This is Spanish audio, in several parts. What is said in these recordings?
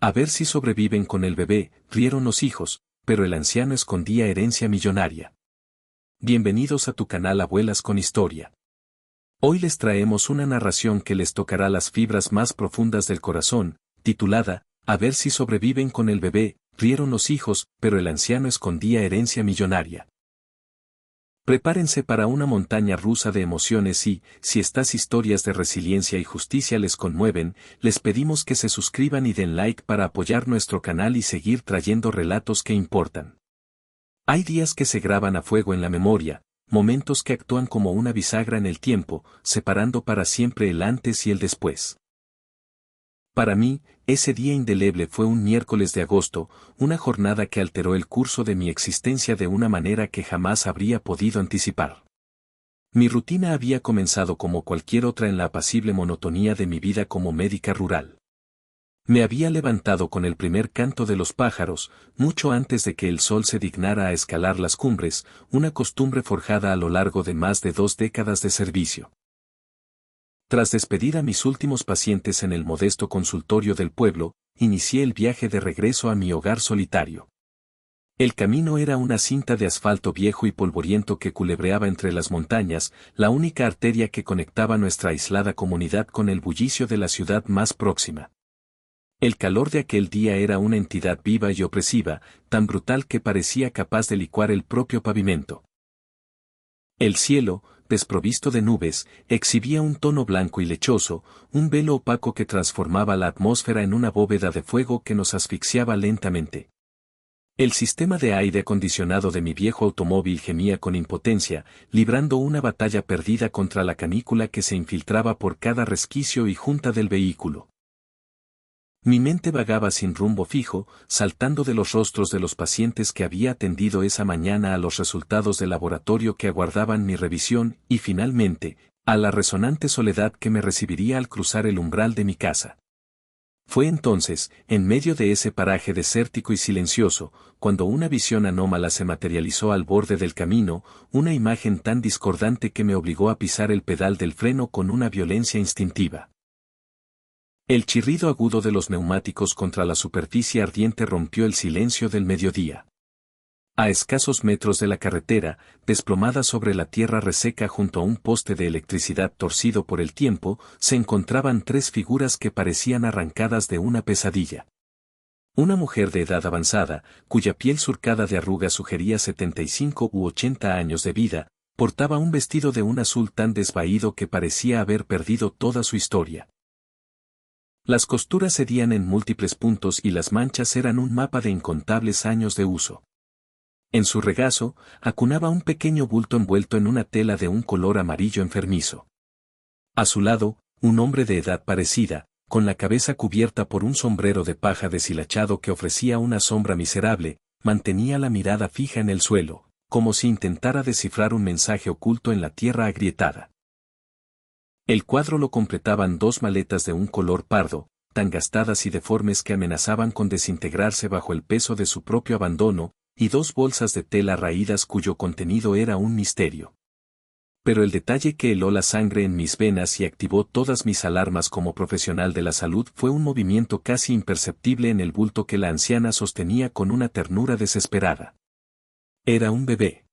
A ver si sobreviven con el bebé, rieron los hijos, pero el anciano escondía herencia millonaria. Bienvenidos a tu canal Abuelas con Historia. Hoy les traemos una narración que les tocará las fibras más profundas del corazón, titulada, A ver si sobreviven con el bebé, rieron los hijos, pero el anciano escondía herencia millonaria. Prepárense para una montaña rusa de emociones y, si estas historias de resiliencia y justicia les conmueven, les pedimos que se suscriban y den like para apoyar nuestro canal y seguir trayendo relatos que importan. Hay días que se graban a fuego en la memoria, momentos que actúan como una bisagra en el tiempo, separando para siempre el antes y el después. Para mí, ese día indeleble fue un miércoles de agosto, una jornada que alteró el curso de mi existencia de una manera que jamás habría podido anticipar. Mi rutina había comenzado como cualquier otra en la apacible monotonía de mi vida como médica rural. Me había levantado con el primer canto de los pájaros, mucho antes de que el sol se dignara a escalar las cumbres, una costumbre forjada a lo largo de más de 2 décadas de servicio. Tras despedir a mis últimos pacientes en el modesto consultorio del pueblo, inicié el viaje de regreso a mi hogar solitario. El camino era una cinta de asfalto viejo y polvoriento que culebreaba entre las montañas, la única arteria que conectaba nuestra aislada comunidad con el bullicio de la ciudad más próxima. El calor de aquel día era una entidad viva y opresiva, tan brutal que parecía capaz de licuar el propio pavimento. El cielo, desprovisto de nubes, exhibía un tono blanco y lechoso, un velo opaco que transformaba la atmósfera en una bóveda de fuego que nos asfixiaba lentamente. El sistema de aire acondicionado de mi viejo automóvil gemía con impotencia, librando una batalla perdida contra la canícula que se infiltraba por cada resquicio y junta del vehículo. Mi mente vagaba sin rumbo fijo, saltando de los rostros de los pacientes que había atendido esa mañana a los resultados del laboratorio que aguardaban mi revisión y finalmente, a la resonante soledad que me recibiría al cruzar el umbral de mi casa. Fue entonces, en medio de ese paraje desértico y silencioso, cuando una visión anómala se materializó al borde del camino, una imagen tan discordante que me obligó a pisar el pedal del freno con una violencia instintiva. El chirrido agudo de los neumáticos contra la superficie ardiente rompió el silencio del mediodía. A escasos metros de la carretera, desplomada sobre la tierra reseca junto a un poste de electricidad torcido por el tiempo, se encontraban 3 figuras que parecían arrancadas de una pesadilla. Una mujer de edad avanzada, cuya piel surcada de arrugas sugería 75 u 80 años de vida, portaba un vestido de un azul tan desvaído que parecía haber perdido toda su historia. Las costuras cedían en múltiples puntos y las manchas eran un mapa de incontables años de uso. En su regazo, acunaba un pequeño bulto envuelto en una tela de un color amarillo enfermizo. A su lado, un hombre de edad parecida, con la cabeza cubierta por un sombrero de paja deshilachado que ofrecía una sombra miserable, mantenía la mirada fija en el suelo, como si intentara descifrar un mensaje oculto en la tierra agrietada. El cuadro lo completaban 2 maletas de un color pardo, tan gastadas y deformes que amenazaban con desintegrarse bajo el peso de su propio abandono, y 2 bolsas de tela raídas cuyo contenido era un misterio. Pero el detalle que heló la sangre en mis venas y activó todas mis alarmas como profesional de la salud fue un movimiento casi imperceptible en el bulto que la anciana sostenía con una ternura desesperada. Era un bebé.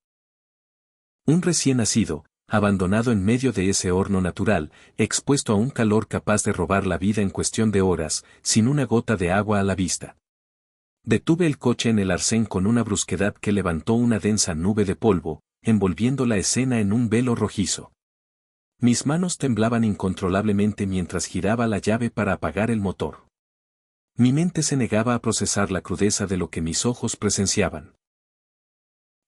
Un recién nacido, abandonado en medio de ese horno natural, expuesto a un calor capaz de robar la vida en cuestión de horas, sin una gota de agua a la vista. Detuve el coche en el arcén con una brusquedad que levantó una densa nube de polvo, envolviendo la escena en un velo rojizo. Mis manos temblaban incontrolablemente mientras giraba la llave para apagar el motor. Mi mente se negaba a procesar la crudeza de lo que mis ojos presenciaban.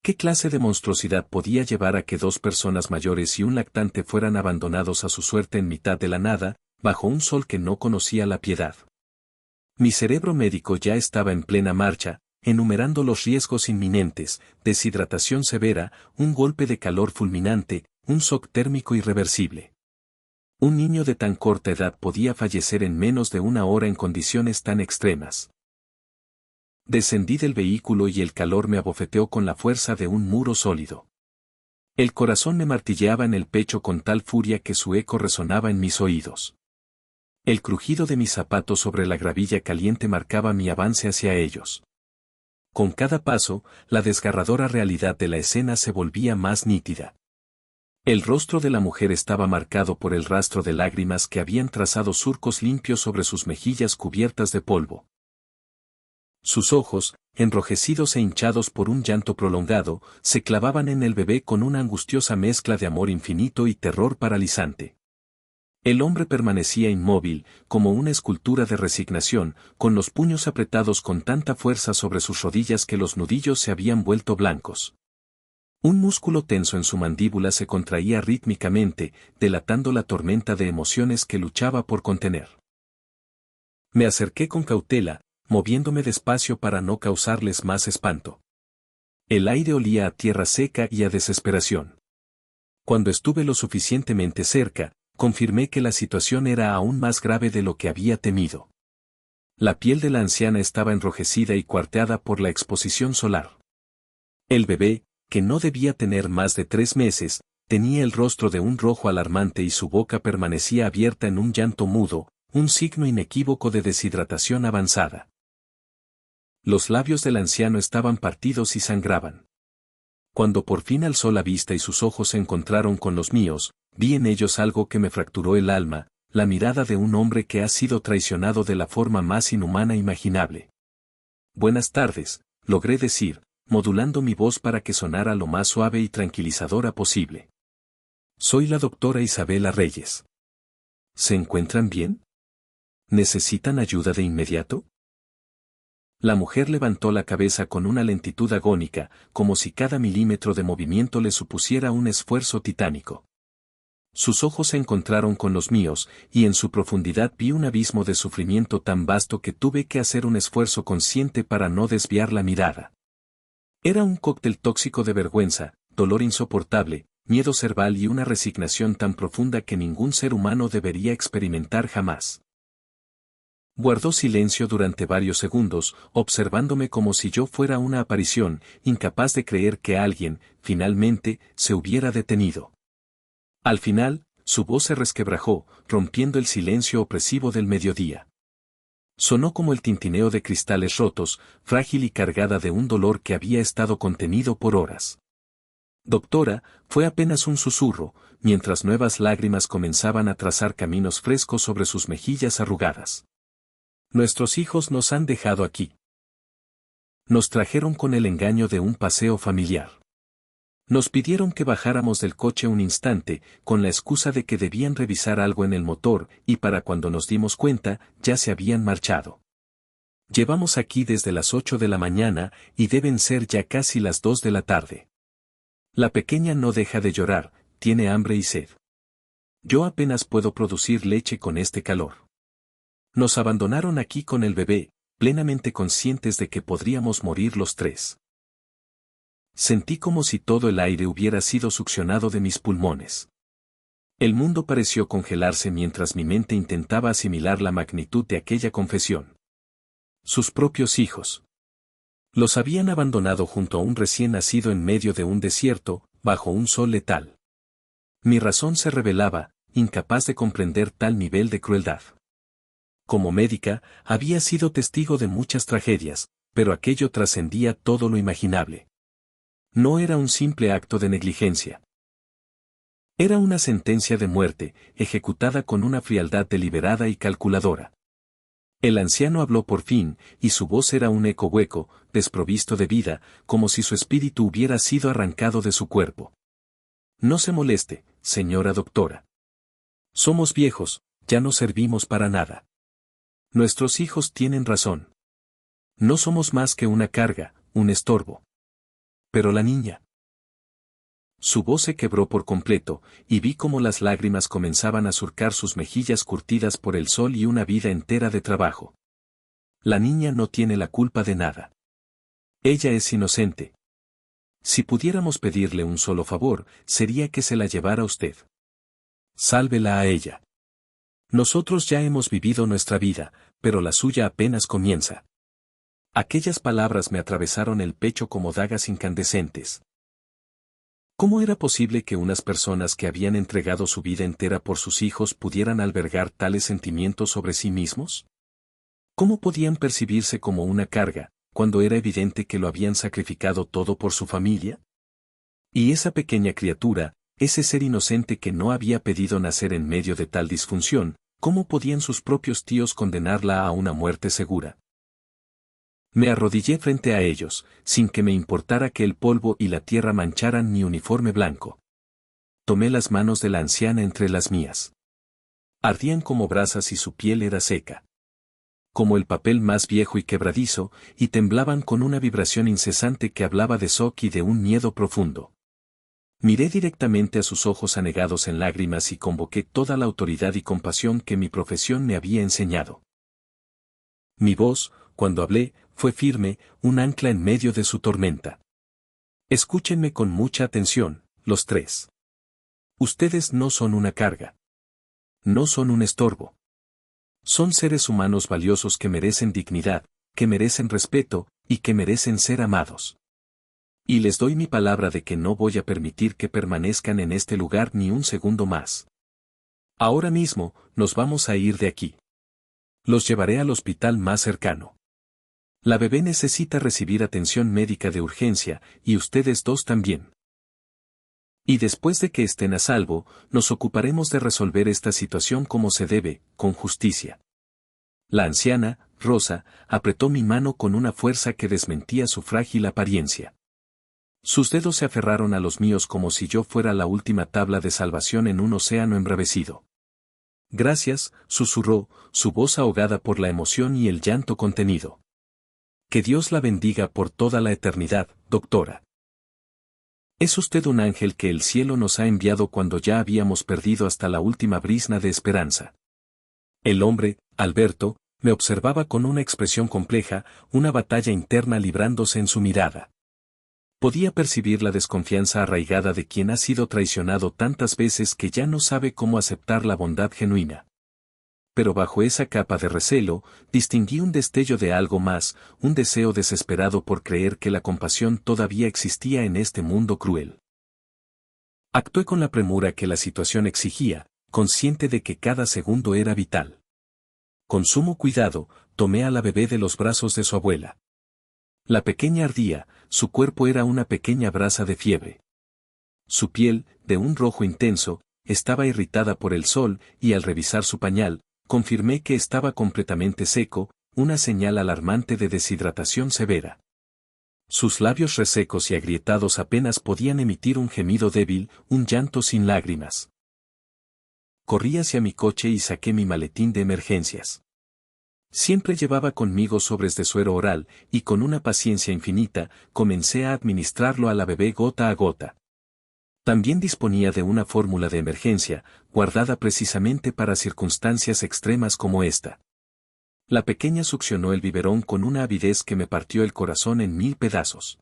¿Qué clase de monstruosidad podía llevar a que 2 personas mayores y un lactante fueran abandonados a su suerte en mitad de la nada, bajo un sol que no conocía la piedad? Mi cerebro médico ya estaba en plena marcha, enumerando los riesgos inminentes: deshidratación severa, un golpe de calor fulminante, un shock térmico irreversible. Un niño de tan corta edad podía fallecer en menos de 1 hora en condiciones tan extremas. Descendí del vehículo y el calor me abofeteó con la fuerza de un muro sólido. El corazón me martilleaba en el pecho con tal furia que su eco resonaba en mis oídos. El crujido de mis zapatos sobre la gravilla caliente marcaba mi avance hacia ellos. Con cada paso, la desgarradora realidad de la escena se volvía más nítida. El rostro de la mujer estaba marcado por el rastro de lágrimas que habían trazado surcos limpios sobre sus mejillas cubiertas de polvo. Sus ojos, enrojecidos e hinchados por un llanto prolongado, se clavaban en el bebé con una angustiosa mezcla de amor infinito y terror paralizante. El hombre permanecía inmóvil, como una escultura de resignación, con los puños apretados con tanta fuerza sobre sus rodillas que los nudillos se habían vuelto blancos. Un músculo tenso en su mandíbula se contraía rítmicamente, delatando la tormenta de emociones que luchaba por contener. Me acerqué con cautela, moviéndome despacio para no causarles más espanto. El aire olía a tierra seca y a desesperación. Cuando estuve lo suficientemente cerca, confirmé que la situación era aún más grave de lo que había temido. La piel de la anciana estaba enrojecida y cuarteada por la exposición solar. El bebé, que no debía tener más de 3 meses, tenía el rostro de un rojo alarmante y su boca permanecía abierta en un llanto mudo, un signo inequívoco de deshidratación avanzada. Los labios del anciano estaban partidos y sangraban. Cuando por fin alzó la vista y sus ojos se encontraron con los míos, vi en ellos algo que me fracturó el alma, la mirada de un hombre que ha sido traicionado de la forma más inhumana imaginable. Buenas tardes, logré decir, modulando mi voz para que sonara lo más suave y tranquilizadora posible. Soy la doctora Isabela Reyes. ¿Se encuentran bien? ¿Necesitan ayuda de inmediato? La mujer levantó la cabeza con una lentitud agónica, como si cada milímetro de movimiento le supusiera un esfuerzo titánico. Sus ojos se encontraron con los míos, y en su profundidad vi un abismo de sufrimiento tan vasto que tuve que hacer un esfuerzo consciente para no desviar la mirada. Era un cóctel tóxico de vergüenza, dolor insoportable, miedo cerval y una resignación tan profunda que ningún ser humano debería experimentar jamás. Guardó silencio durante varios segundos, observándome como si yo fuera una aparición, incapaz de creer que alguien, finalmente, se hubiera detenido. Al final, su voz se resquebrajó, rompiendo el silencio opresivo del mediodía. Sonó como el tintineo de cristales rotos, frágil y cargada de un dolor que había estado contenido por horas. Doctora, fue apenas un susurro, mientras nuevas lágrimas comenzaban a trazar caminos frescos sobre sus mejillas arrugadas. Nuestros hijos nos han dejado aquí. Nos trajeron con el engaño de un paseo familiar. Nos pidieron que bajáramos del coche un instante, con la excusa de que debían revisar algo en el motor, y para cuando nos dimos cuenta, ya se habían marchado. Llevamos aquí desde las 8 de la mañana, y deben ser ya casi las 2 de la tarde. La pequeña no deja de llorar, tiene hambre y sed. Yo apenas puedo producir leche con este calor. Nos abandonaron aquí con el bebé, plenamente conscientes de que podríamos morir los 3. Sentí como si todo el aire hubiera sido succionado de mis pulmones. El mundo pareció congelarse mientras mi mente intentaba asimilar la magnitud de aquella confesión. Sus propios hijos. Los habían abandonado junto a un recién nacido en medio de un desierto, bajo un sol letal. Mi razón se rebelaba, incapaz de comprender tal nivel de crueldad. Como médica, había sido testigo de muchas tragedias, pero aquello trascendía todo lo imaginable. No era un simple acto de negligencia. Era una sentencia de muerte, ejecutada con una frialdad deliberada y calculadora. El anciano habló por fin, y su voz era un eco hueco, desprovisto de vida, como si su espíritu hubiera sido arrancado de su cuerpo. No se moleste, señora doctora. Somos viejos, ya no servimos para nada. Nuestros hijos tienen razón. No somos más que una carga, un estorbo. Pero la niña. Su voz se quebró por completo, y vi cómo las lágrimas comenzaban a surcar sus mejillas curtidas por el sol y una vida entera de trabajo. La niña no tiene la culpa de nada. Ella es inocente. Si pudiéramos pedirle un solo favor, sería que se la llevara usted. Sálvela a ella. Nosotros ya hemos vivido nuestra vida, pero la suya apenas comienza. Aquellas palabras me atravesaron el pecho como dagas incandescentes. ¿Cómo era posible que unas personas que habían entregado su vida entera por sus hijos pudieran albergar tales sentimientos sobre sí mismos? ¿Cómo podían percibirse como una carga, cuando era evidente que lo habían sacrificado todo por su familia? Y esa pequeña criatura, ese ser inocente que no había pedido nacer en medio de tal disfunción, ¿cómo podían sus propios tíos condenarla a una muerte segura? Me arrodillé frente a ellos, sin que me importara que el polvo y la tierra mancharan mi uniforme blanco. Tomé las manos de la anciana entre las mías. Ardían como brasas y su piel era seca, como el papel más viejo y quebradizo, y temblaban con una vibración incesante que hablaba de shock y de un miedo profundo. Miré directamente a sus ojos anegados en lágrimas y convoqué toda la autoridad y compasión que mi profesión me había enseñado. Mi voz, cuando hablé, fue firme, un ancla en medio de su tormenta. Escúchenme con mucha atención, los tres. Ustedes no son una carga. No son un estorbo. Son seres humanos valiosos que merecen dignidad, que merecen respeto, y que merecen ser amados. Y les doy mi palabra de que no voy a permitir que permanezcan en este lugar ni un segundo más. Ahora mismo, nos vamos a ir de aquí. Los llevaré al hospital más cercano. La bebé necesita recibir atención médica de urgencia, y ustedes dos también. Y después de que estén a salvo, nos ocuparemos de resolver esta situación como se debe, con justicia. La anciana, Rosa, apretó mi mano con una fuerza que desmentía su frágil apariencia. Sus dedos se aferraron a los míos como si yo fuera la última tabla de salvación en un océano embravecido. Gracias, susurró, su voz ahogada por la emoción y el llanto contenido. Que Dios la bendiga por toda la eternidad, doctora. Es usted un ángel que el cielo nos ha enviado cuando ya habíamos perdido hasta la última brizna de esperanza. El hombre, Alberto, me observaba con una expresión compleja, una batalla interna librándose en su mirada. Podía percibir la desconfianza arraigada de quien ha sido traicionado tantas veces que ya no sabe cómo aceptar la bondad genuina. Pero bajo esa capa de recelo, distinguí un destello de algo más, un deseo desesperado por creer que la compasión todavía existía en este mundo cruel. Actué con la premura que la situación exigía, consciente de que cada segundo era vital. Con sumo cuidado, tomé a la bebé de los brazos de su abuela. La pequeña ardía, su cuerpo era una pequeña brasa de fiebre. Su piel, de un rojo intenso, estaba irritada por el sol, y al revisar su pañal, confirmé que estaba completamente seco, una señal alarmante de deshidratación severa. Sus labios resecos y agrietados apenas podían emitir un gemido débil, un llanto sin lágrimas. Corrí hacia mi coche y saqué mi maletín de emergencias. Siempre llevaba conmigo sobres de suero oral, y con una paciencia infinita, comencé a administrarlo a la bebé gota a gota. También disponía de una fórmula de emergencia, guardada precisamente para circunstancias extremas como esta. La pequeña succionó el biberón con una avidez que me partió el corazón en 1000 pedazos.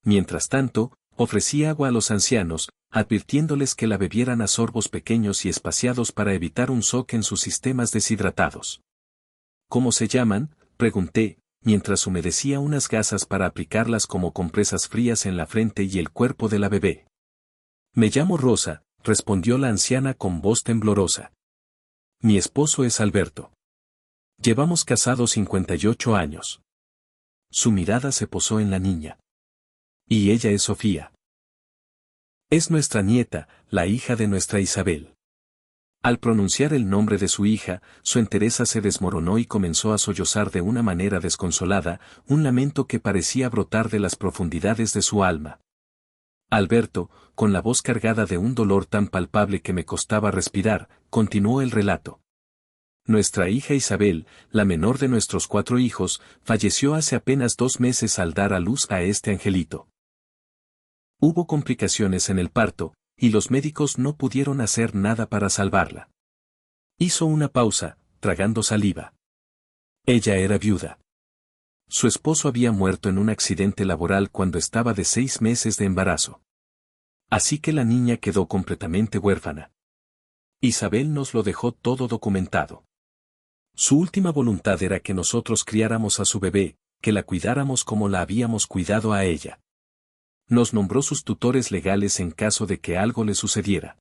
Mientras tanto, ofrecí agua a los ancianos, advirtiéndoles que la bebieran a sorbos pequeños y espaciados para evitar un shock en sus sistemas deshidratados. ¿Cómo se llaman?, pregunté, mientras humedecía unas gasas para aplicarlas como compresas frías en la frente y el cuerpo de la bebé. Me llamo Rosa, respondió la anciana con voz temblorosa. Mi esposo es Alberto. Llevamos casados 58 años. Su mirada se posó en la niña. Y ella es Sofía. Es nuestra nieta, la hija de nuestra Isabel. Al pronunciar el nombre de su hija, su entereza se desmoronó y comenzó a sollozar de una manera desconsolada, un lamento que parecía brotar de las profundidades de su alma. Alberto, con la voz cargada de un dolor tan palpable que me costaba respirar, continuó el relato. Nuestra hija Isabel, la menor de nuestros 4 hijos, falleció hace apenas 2 meses al dar a luz a este angelito. Hubo complicaciones en el parto, y los médicos no pudieron hacer nada para salvarla. Hizo una pausa, tragando saliva. Ella era viuda. Su esposo había muerto en un accidente laboral cuando estaba de 6 meses de embarazo. Así que la niña quedó completamente huérfana. Isabel nos lo dejó todo documentado. Su última voluntad era que nosotros criáramos a su bebé, que la cuidáramos como la habíamos cuidado a ella. Nos nombró sus tutores legales en caso de que algo le sucediera.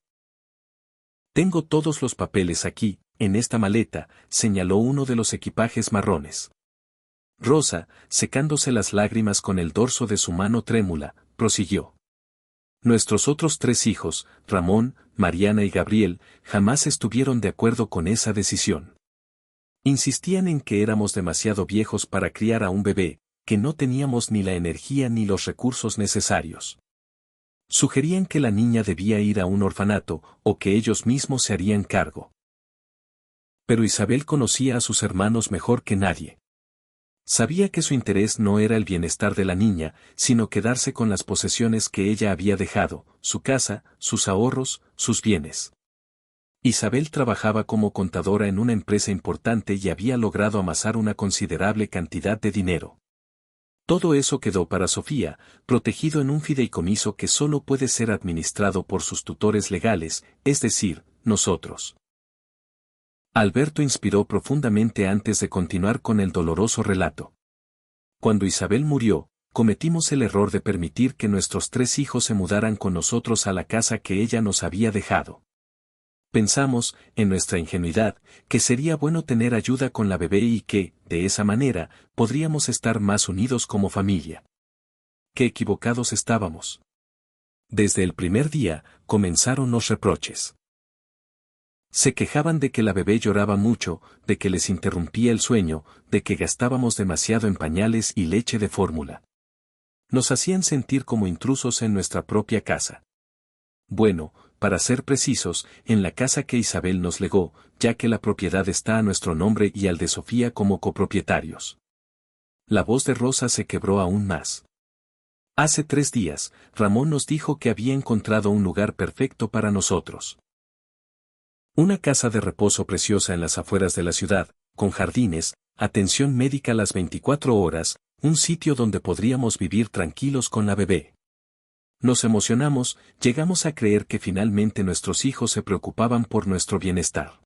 Tengo todos los papeles aquí, en esta maleta, señaló uno de los equipajes marrones. Rosa, secándose las lágrimas con el dorso de su mano trémula, prosiguió. Nuestros otros 3 hijos, Ramón, Mariana y Gabriel, jamás estuvieron de acuerdo con esa decisión. Insistían en que éramos demasiado viejos para criar a un bebé, que no teníamos ni la energía ni los recursos necesarios. Sugerían que la niña debía ir a un orfanato, o que ellos mismos se harían cargo. Pero Isabel conocía a sus hermanos mejor que nadie. Sabía que su interés no era el bienestar de la niña, sino quedarse con las posesiones que ella había dejado, su casa, sus ahorros, sus bienes. Isabel trabajaba como contadora en una empresa importante y había logrado amasar una considerable cantidad de dinero. Todo eso quedó para Sofía, protegido en un fideicomiso que solo puede ser administrado por sus tutores legales, es decir, nosotros. Alberto inspiró profundamente antes de continuar con el doloroso relato. Cuando Isabel murió, cometimos el error de permitir que nuestros 3 hijos se mudaran con nosotros a la casa que ella nos había dejado. Pensamos, en nuestra ingenuidad, que sería bueno tener ayuda con la bebé y que, de esa manera, podríamos estar más unidos como familia. Qué equivocados estábamos. Desde el primer día, comenzaron los reproches. Se quejaban de que la bebé lloraba mucho, de que les interrumpía el sueño, de que gastábamos demasiado en pañales y leche de fórmula. Nos hacían sentir como intrusos en nuestra propia casa. Bueno, para ser precisos, en la casa que Isabel nos legó, ya que la propiedad está a nuestro nombre y al de Sofía como copropietarios. La voz de Rosa se quebró aún más. Hace 3 días, Ramón nos dijo que había encontrado un lugar perfecto para nosotros. Una casa de reposo preciosa en las afueras de la ciudad, con jardines, atención médica las 24 horas, un sitio donde podríamos vivir tranquilos con la bebé. Nos emocionamos, llegamos a creer que finalmente nuestros hijos se preocupaban por nuestro bienestar.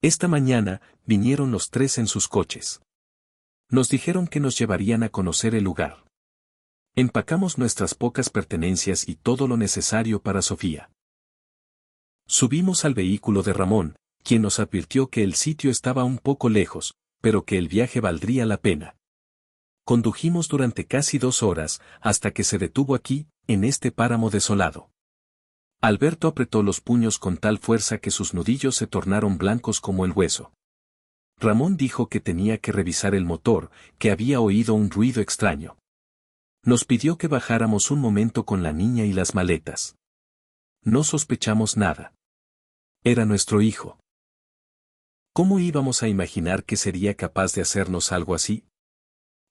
Esta mañana, vinieron los 3 en sus coches. Nos dijeron que nos llevarían a conocer el lugar. Empacamos nuestras pocas pertenencias y todo lo necesario para Sofía. Subimos al vehículo de Ramón, quien nos advirtió que el sitio estaba un poco lejos, pero que el viaje valdría la pena. Condujimos durante casi 2 horas, hasta que se detuvo aquí, en este páramo desolado. Alberto apretó los puños con tal fuerza que sus nudillos se tornaron blancos como el hueso. Ramón dijo que tenía que revisar el motor, que había oído un ruido extraño. Nos pidió que bajáramos un momento con la niña y las maletas. No sospechamos nada. Era nuestro hijo. ¿Cómo íbamos a imaginar que sería capaz de hacernos algo así?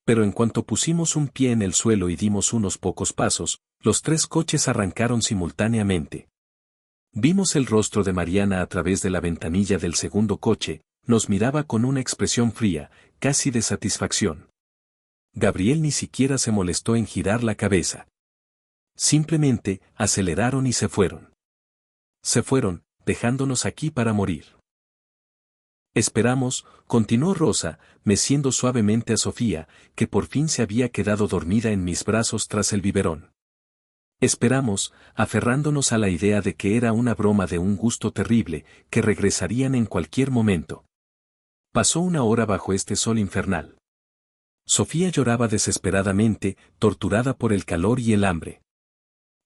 Pero en cuanto pusimos un pie en el suelo y dimos unos pocos pasos, los 3 coches arrancaron simultáneamente. Vimos el rostro de Mariana a través de la ventanilla del segundo coche, nos miraba con una expresión fría, casi de satisfacción. Gabriel ni siquiera se molestó en girar la cabeza. Simplemente, aceleraron y se fueron. Se fueron, dejándonos aquí para morir. Esperamos, continuó Rosa, meciendo suavemente a Sofía, que por fin se había quedado dormida en mis brazos tras el biberón. Esperamos, aferrándonos a la idea de que era una broma de un gusto terrible, que regresarían en cualquier momento. Pasó 1 hora bajo este sol infernal. Sofía lloraba desesperadamente, torturada por el calor y el hambre.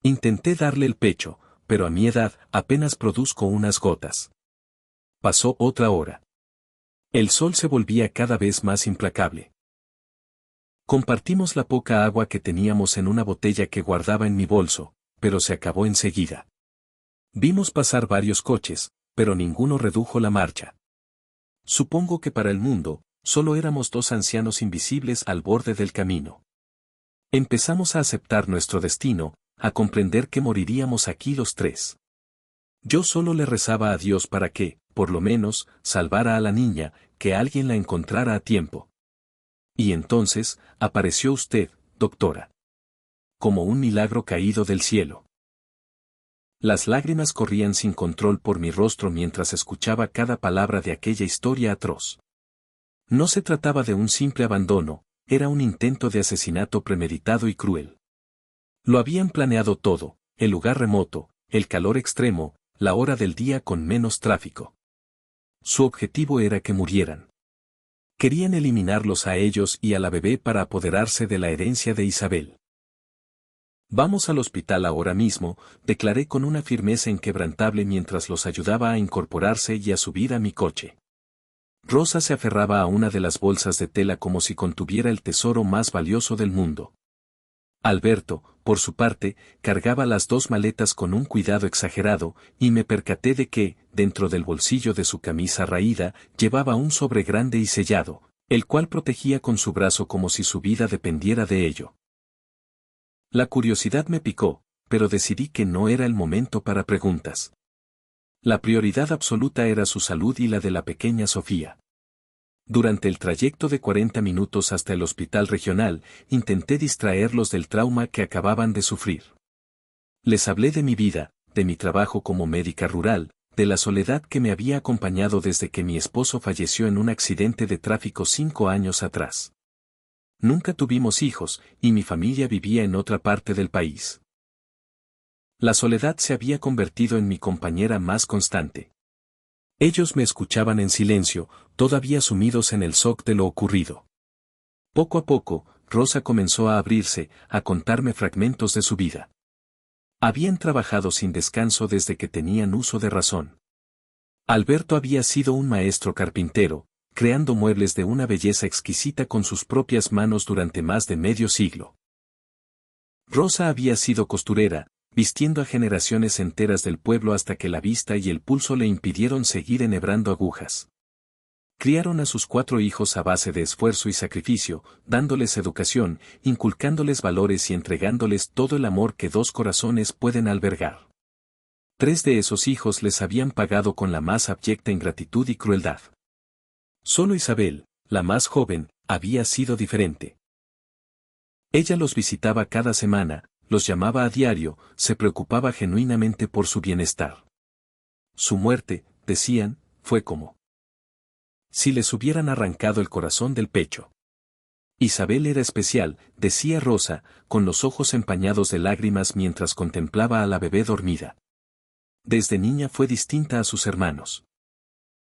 Intenté darle el pecho, pero a mi edad apenas produzco unas gotas. Pasó otra hora. El sol se volvía cada vez más implacable. Compartimos la poca agua que teníamos en una botella que guardaba en mi bolso, pero se acabó enseguida. Vimos pasar varios coches, pero ninguno redujo la marcha. Supongo que para el mundo, solo éramos 2 ancianos invisibles al borde del camino. Empezamos a aceptar nuestro destino, a comprender que moriríamos aquí los 3. Yo solo le rezaba a Dios para que, por lo menos, salvara a la niña, que alguien la encontrara a tiempo. Y entonces, apareció usted, doctora. Como un milagro caído del cielo. Las lágrimas corrían sin control por mi rostro mientras escuchaba cada palabra de aquella historia atroz. No se trataba de un simple abandono, era un intento de asesinato premeditado y cruel. Lo habían planeado todo, el lugar remoto, el calor extremo, la hora del día con menos tráfico. Su objetivo era que murieran. Querían eliminarlos a ellos y a la bebé para apoderarse de la herencia de Isabel. Vamos al hospital ahora mismo, declaré con una firmeza inquebrantable mientras los ayudaba a incorporarse y a subir a mi coche. Rosa se aferraba a una de las bolsas de tela como si contuviera el tesoro más valioso del mundo. Alberto, por su parte, cargaba las dos maletas con un cuidado exagerado, y me percaté de que, dentro del bolsillo de su camisa raída, llevaba un sobre grande y sellado, el cual protegía con su brazo como si su vida dependiera de ello. La curiosidad me picó, pero decidí que no era el momento para preguntas. La prioridad absoluta era su salud y la de la pequeña Sofía. Durante el trayecto de 40 minutos hasta el hospital regional, intenté distraerlos del trauma que acababan de sufrir. Les hablé de mi vida, de mi trabajo como médica rural, de la soledad que me había acompañado desde que mi esposo falleció en un accidente de tráfico 5 años atrás. Nunca tuvimos hijos, y mi familia vivía en otra parte del país. La soledad se había convertido en mi compañera más constante. Ellos me escuchaban en silencio, todavía sumidos en el shock de lo ocurrido. Poco a poco, Rosa comenzó a abrirse, a contarme fragmentos de su vida. Habían trabajado sin descanso desde que tenían uso de razón. Alberto había sido un maestro carpintero, creando muebles de una belleza exquisita con sus propias manos durante más de medio siglo. Rosa había sido costurera, vistiendo a generaciones enteras del pueblo hasta que la vista y el pulso le impidieron seguir enhebrando agujas. Criaron a sus 4 hijos a base de esfuerzo y sacrificio, dándoles educación, inculcándoles valores y entregándoles todo el amor que 2 corazones pueden albergar. 3 de esos hijos les habían pagado con la más abyecta ingratitud y crueldad. Solo Isabel, la más joven, había sido diferente. Ella los visitaba cada semana, los llamaba a diario, se preocupaba genuinamente por su bienestar. Su muerte, decían, fue como si les hubieran arrancado el corazón del pecho. Isabel era especial, decía Rosa, con los ojos empañados de lágrimas mientras contemplaba a la bebé dormida. Desde niña fue distinta a sus hermanos.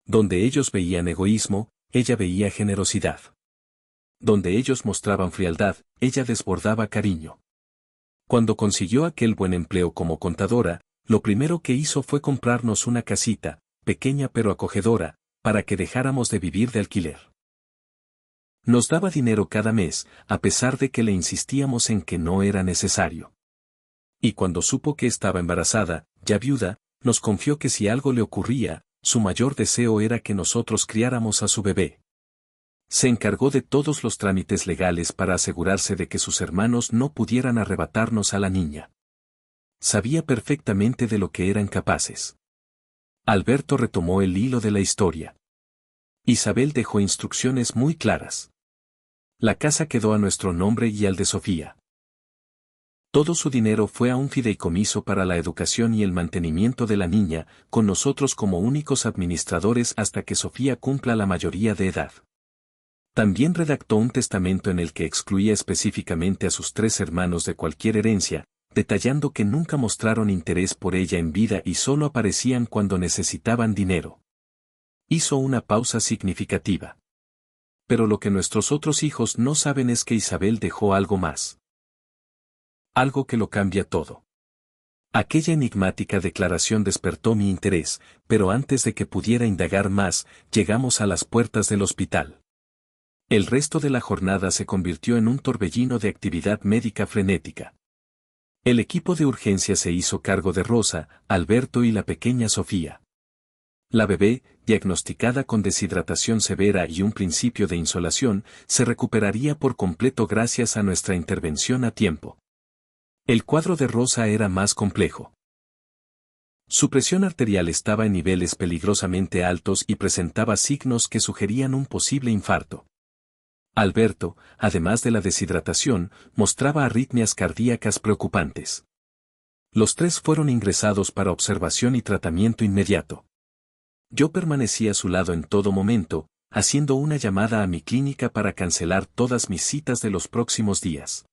Donde ellos veían egoísmo, ella veía generosidad. Donde ellos mostraban frialdad, ella desbordaba cariño. Cuando consiguió aquel buen empleo como contadora, lo primero que hizo fue comprarnos una casita, pequeña pero acogedora, para que dejáramos de vivir de alquiler. Nos daba dinero cada mes, a pesar de que le insistíamos en que no era necesario. Y cuando supo que estaba embarazada, ya viuda, nos confió que si algo le ocurría, su mayor deseo era que nosotros criáramos a su bebé. Se encargó de todos los trámites legales para asegurarse de que sus hermanos no pudieran arrebatarnos a la niña. Sabía perfectamente de lo que eran capaces. Alberto retomó el hilo de la historia. Isabel dejó instrucciones muy claras. La casa quedó a nuestro nombre y al de Sofía. Todo su dinero fue a un fideicomiso para la educación y el mantenimiento de la niña, con nosotros como únicos administradores hasta que Sofía cumpla la mayoría de edad. También redactó un testamento en el que excluía específicamente a sus 3 hermanos de cualquier herencia, detallando que nunca mostraron interés por ella en vida y solo aparecían cuando necesitaban dinero. Hizo una pausa significativa. Pero lo que nuestros otros hijos no saben es que Isabel dejó algo más. Algo que lo cambia todo. Aquella enigmática declaración despertó mi interés, pero antes de que pudiera indagar más, llegamos a las puertas del hospital. El resto de la jornada se convirtió en un torbellino de actividad médica frenética. El equipo de urgencia se hizo cargo de Rosa, Alberto y la pequeña Sofía. La bebé, diagnosticada con deshidratación severa y un principio de insolación, se recuperaría por completo gracias a nuestra intervención a tiempo. El cuadro de Rosa era más complejo. Su presión arterial estaba en niveles peligrosamente altos y presentaba signos que sugerían un posible infarto. Alberto, además de la deshidratación, mostraba arritmias cardíacas preocupantes. Los 3 fueron ingresados para observación y tratamiento inmediato. Yo permanecí a su lado en todo momento, haciendo una llamada a mi clínica para cancelar todas mis citas de los próximos días.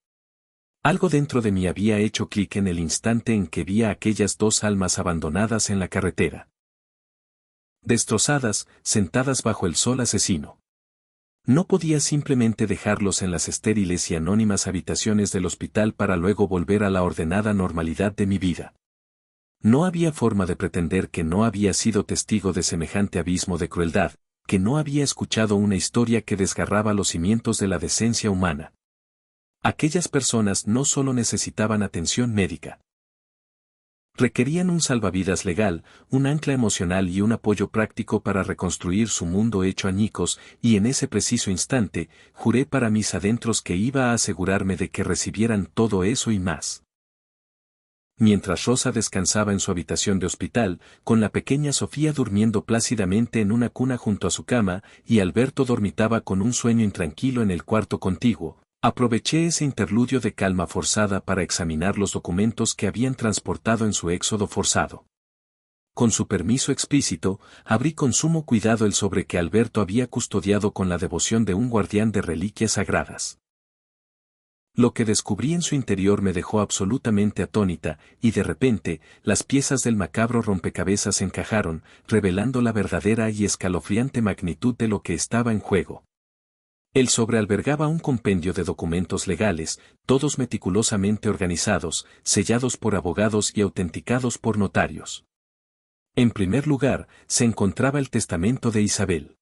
Algo dentro de mí había hecho clic en el instante en que vi a aquellas dos almas abandonadas en la carretera. Destrozadas, sentadas bajo el sol asesino. No podía simplemente dejarlos en las estériles y anónimas habitaciones del hospital para luego volver a la ordenada normalidad de mi vida. No había forma de pretender que no había sido testigo de semejante abismo de crueldad, que no había escuchado una historia que desgarraba los cimientos de la decencia humana. Aquellas personas no solo necesitaban atención médica. Requerían un salvavidas legal, un ancla emocional y un apoyo práctico para reconstruir su mundo hecho añicos, y en ese preciso instante, juré para mis adentros que iba a asegurarme de que recibieran todo eso y más. Mientras Rosa descansaba en su habitación de hospital, con la pequeña Sofía durmiendo plácidamente en una cuna junto a su cama, y Alberto dormitaba con un sueño intranquilo en el cuarto contiguo, aproveché ese interludio de calma forzada para examinar los documentos que habían transportado en su éxodo forzado. Con su permiso explícito, abrí con sumo cuidado el sobre que Alberto había custodiado con la devoción de un guardián de reliquias sagradas. Lo que descubrí en su interior me dejó absolutamente atónita, y de repente, las piezas del macabro rompecabezas encajaron, revelando la verdadera y escalofriante magnitud de lo que estaba en juego. El sobre albergaba un compendio de documentos legales, todos meticulosamente organizados, sellados por abogados y autenticados por notarios. En primer lugar, se encontraba el testamento de Isabel.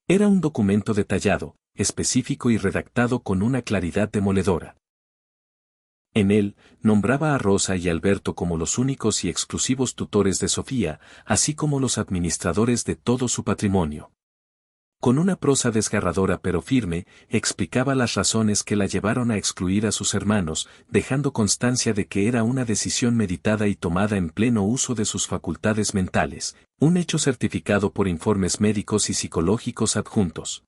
Era un documento detallado, específico y redactado con una claridad demoledora. En él, nombraba a Rosa y Alberto como los únicos y exclusivos tutores de Sofía, así como los administradores de todo su patrimonio. Con una prosa desgarradora pero firme, explicaba las razones que la llevaron a excluir a sus hermanos, dejando constancia de que era una decisión meditada y tomada en pleno uso de sus facultades mentales, un hecho certificado por informes médicos y psicológicos adjuntos.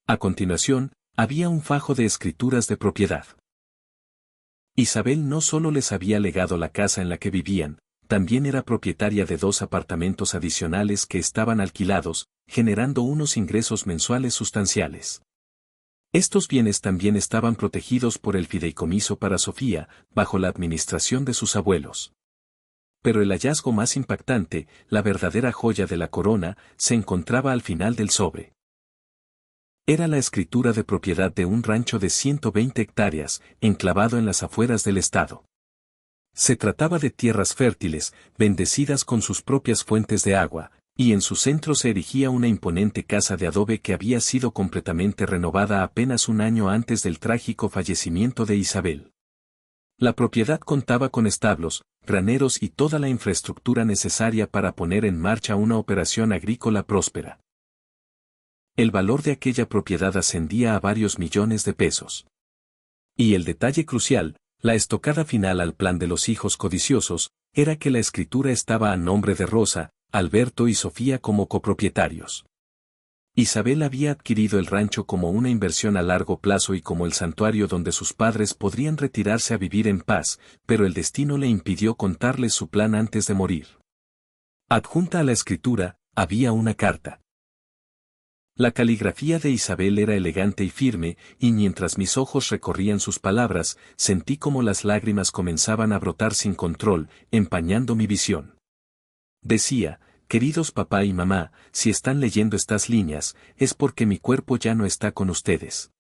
A continuación, había un fajo de escrituras de propiedad. Isabel no solo les había legado la casa en la que vivían, también era propietaria de 2 apartamentos adicionales que estaban alquilados, generando unos ingresos mensuales sustanciales. Estos bienes también estaban protegidos por el fideicomiso para Sofía, bajo la administración de sus abuelos. Pero el hallazgo más impactante, la verdadera joya de la corona, se encontraba al final del sobre. Era la escritura de propiedad de un rancho de 120 hectáreas, enclavado en las afueras del estado. Se trataba de tierras fértiles, bendecidas con sus propias fuentes de agua, y en su centro se erigía una imponente casa de adobe que había sido completamente renovada apenas un año antes del trágico fallecimiento de Isabel. La propiedad contaba con establos, graneros y toda la infraestructura necesaria para poner en marcha una operación agrícola próspera. El valor de aquella propiedad ascendía a varios millones de pesos. Y el detalle crucial, la estocada final al plan de los hijos codiciosos, era que la escritura estaba a nombre de Rosa, Alberto y Sofía como copropietarios. Isabel había adquirido el rancho como una inversión a largo plazo y como el santuario donde sus padres podrían retirarse a vivir en paz, pero el destino le impidió contarles su plan antes de morir. Adjunta a la escritura, había una carta. La caligrafía de Isabel era elegante y firme, y mientras mis ojos recorrían sus palabras, sentí como las lágrimas comenzaban a brotar sin control, empañando mi visión. Decía: queridos papá y mamá, si están leyendo estas líneas, es porque mi cuerpo ya no está con ustedes.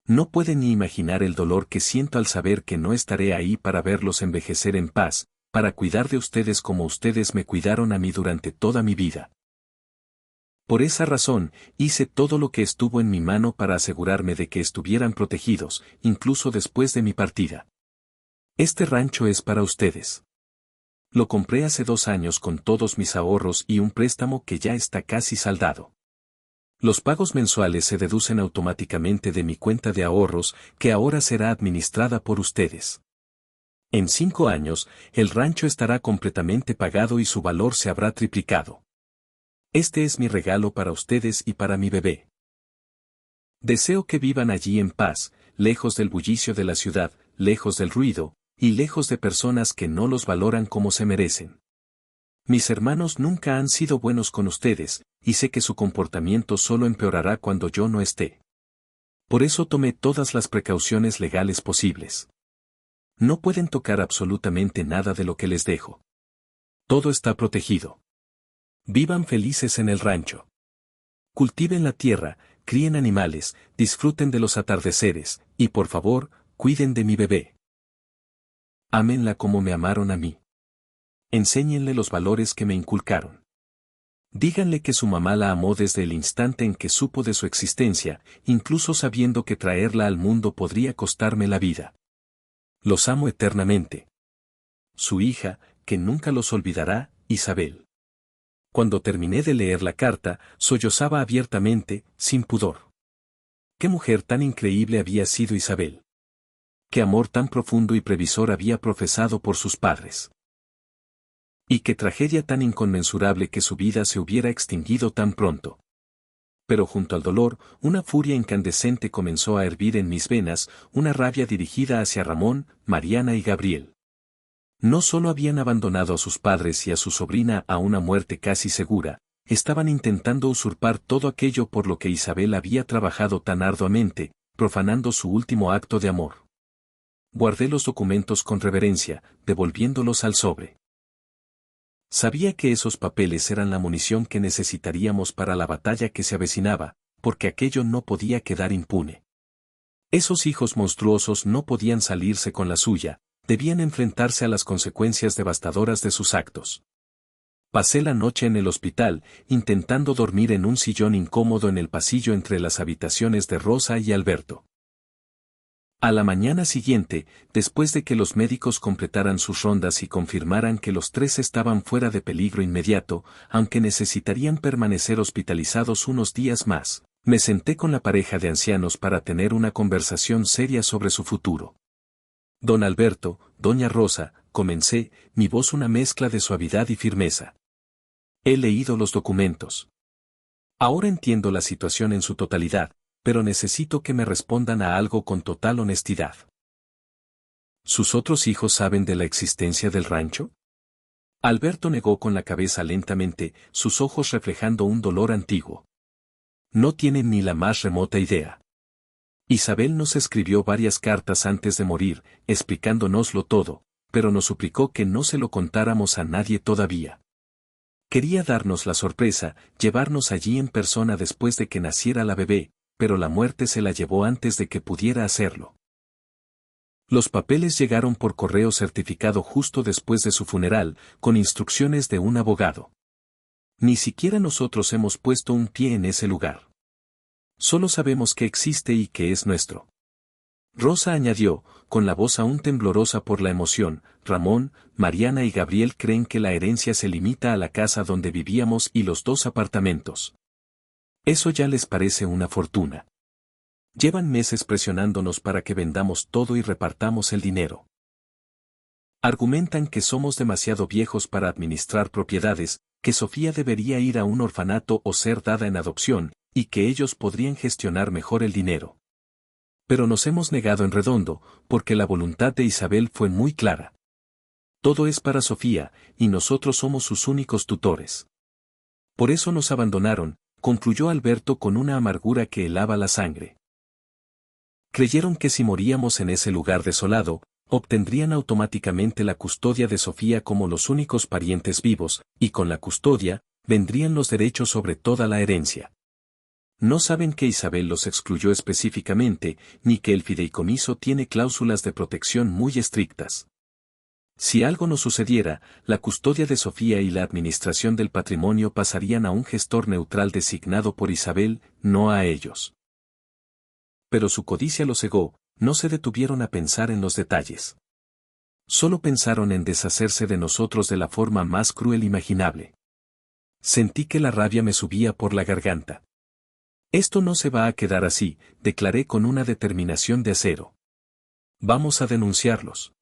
No pueden ni imaginar el dolor que siento al saber que no estaré ahí para verlos envejecer en paz, para cuidar de ustedes como ustedes me cuidaron a mí durante toda mi vida. Por esa razón, hice todo lo que estuvo en mi mano para asegurarme de que estuvieran protegidos, incluso después de mi partida. Este rancho es para ustedes. Lo compré hace 2 años con todos mis ahorros y un préstamo que ya está casi saldado. Los pagos mensuales se deducen automáticamente de mi cuenta de ahorros, que ahora será administrada por ustedes. En 5 años, el rancho estará completamente pagado y su valor se habrá triplicado. Este es mi regalo para ustedes y para mi bebé. Deseo que vivan allí en paz, lejos del bullicio de la ciudad, lejos del ruido, y lejos de personas que no los valoran como se merecen. Mis hermanos nunca han sido buenos con ustedes, y sé que su comportamiento solo empeorará cuando yo no esté. Por eso tomé todas las precauciones legales posibles. No pueden tocar absolutamente nada de lo que les dejo. Todo está protegido. Vivan felices en el rancho. Cultiven la tierra, críen animales, disfruten de los atardeceres, y por favor, cuiden de mi bebé. Ámenla como me amaron a mí. Enséñenle los valores que me inculcaron. Díganle que su mamá la amó desde el instante en que supo de su existencia, incluso sabiendo que traerla al mundo podría costarme la vida. Los amo eternamente. Su hija, que nunca los olvidará, Isabel. Cuando terminé de leer la carta, sollozaba abiertamente, sin pudor. Qué mujer tan increíble había sido Isabel. Qué amor tan profundo y previsor había profesado por sus padres. Y qué tragedia tan inconmensurable que su vida se hubiera extinguido tan pronto. Pero junto al dolor, una furia incandescente comenzó a hervir en mis venas, una rabia dirigida hacia Ramón, Mariana y Gabriel. No solo habían abandonado a sus padres y a su sobrina a una muerte casi segura, estaban intentando usurpar todo aquello por lo que Isabel había trabajado tan arduamente, profanando su último acto de amor. Guardé los documentos con reverencia, devolviéndolos al sobre. Sabía que esos papeles eran la munición que necesitaríamos para la batalla que se avecinaba, porque aquello no podía quedar impune. Esos hijos monstruosos no podían salirse con la suya, debían enfrentarse a las consecuencias devastadoras de sus actos. Pasé la noche en el hospital, intentando dormir en un sillón incómodo en el pasillo entre las habitaciones de Rosa y Alberto. A la mañana siguiente, después de que los médicos completaran sus rondas y confirmaran que los tres estaban fuera de peligro inmediato, aunque necesitarían permanecer hospitalizados unos días más, me senté con la pareja de ancianos para tener una conversación seria sobre su futuro. Don Alberto, doña Rosa, comencé, mi voz una mezcla de suavidad y firmeza. He leído los documentos. Ahora entiendo la situación en su totalidad, pero necesito que me respondan a algo con total honestidad. ¿Sus otros hijos saben de la existencia del rancho? Alberto negó con la cabeza lentamente, sus ojos reflejando un dolor antiguo. No tienen ni la más remota idea. Isabel nos escribió varias cartas antes de morir, explicándonoslo todo, pero nos suplicó que no se lo contáramos a nadie todavía. Quería darnos la sorpresa, llevarnos allí en persona después de que naciera la bebé, pero la muerte se la llevó antes de que pudiera hacerlo. Los papeles llegaron por correo certificado justo después de su funeral, con instrucciones de un abogado. Ni siquiera nosotros hemos puesto un pie en ese lugar. Solo sabemos que existe y que es nuestro. Rosa añadió, con la voz aún temblorosa por la emoción, Ramón, Mariana y Gabriel creen que la herencia se limita a la casa donde vivíamos y los 2 apartamentos. Eso ya les parece una fortuna. Llevan meses presionándonos para que vendamos todo y repartamos el dinero. Argumentan que somos demasiado viejos para administrar propiedades, que Sofía debería ir a un orfanato o ser dada en adopción, y que ellos podrían gestionar mejor el dinero. Pero nos hemos negado en redondo, porque la voluntad de Isabel fue muy clara. Todo es para Sofía, y nosotros somos sus únicos tutores. Por eso nos abandonaron, concluyó Alberto con una amargura que helaba la sangre. Creyeron que si moríamos en ese lugar desolado, obtendrían automáticamente la custodia de Sofía como los únicos parientes vivos, y con la custodia, vendrían los derechos sobre toda la herencia. No saben que Isabel los excluyó específicamente, ni que el fideicomiso tiene cláusulas de protección muy estrictas. Si algo nos sucediera, la custodia de Sofía y la administración del patrimonio pasarían a un gestor neutral designado por Isabel, no a ellos. Pero su codicia los cegó, no se detuvieron a pensar en los detalles. Solo pensaron en deshacerse de nosotros de la forma más cruel imaginable. Sentí que la rabia me subía por la garganta. Esto no se va a quedar así, declaré con una determinación de acero. Vamos a denunciarlos.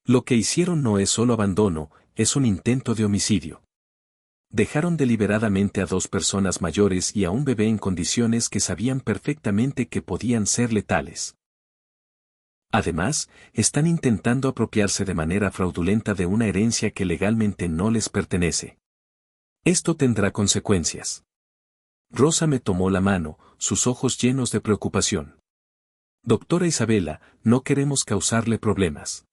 Lo que hicieron no es solo abandono, es un intento de homicidio. Dejaron deliberadamente a 2 personas mayores y a un bebé en condiciones que sabían perfectamente que podían ser letales. Además, están intentando apropiarse de manera fraudulenta de una herencia que legalmente no les pertenece. Esto tendrá consecuencias. Rosa me tomó la mano, sus ojos llenos de preocupación. Doctora Isabela, no queremos causarle problemas.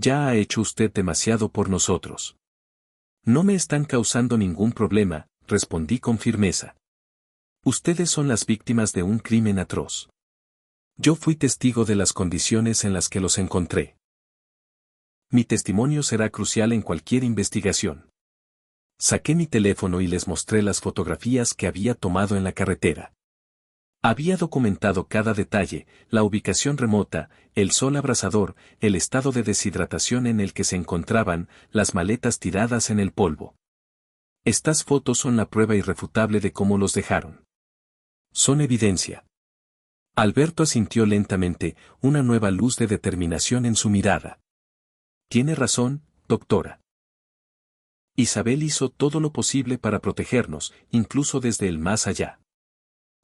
Ya ha hecho usted demasiado por nosotros. No me están causando ningún problema, respondí con firmeza. Ustedes son las víctimas de un crimen atroz. Yo fui testigo de las condiciones en las que los encontré. Mi testimonio será crucial en cualquier investigación. Saqué mi teléfono y les mostré las fotografías que había tomado en la carretera. Había documentado cada detalle, la ubicación remota, el sol abrasador, el estado de deshidratación en el que se encontraban, las maletas tiradas en el polvo. Estas fotos son la prueba irrefutable de cómo los dejaron. Son evidencia. Alberto asintió lentamente, una nueva luz de determinación en su mirada. Tiene razón, doctora. Isabel hizo todo lo posible para protegernos, incluso desde el más allá.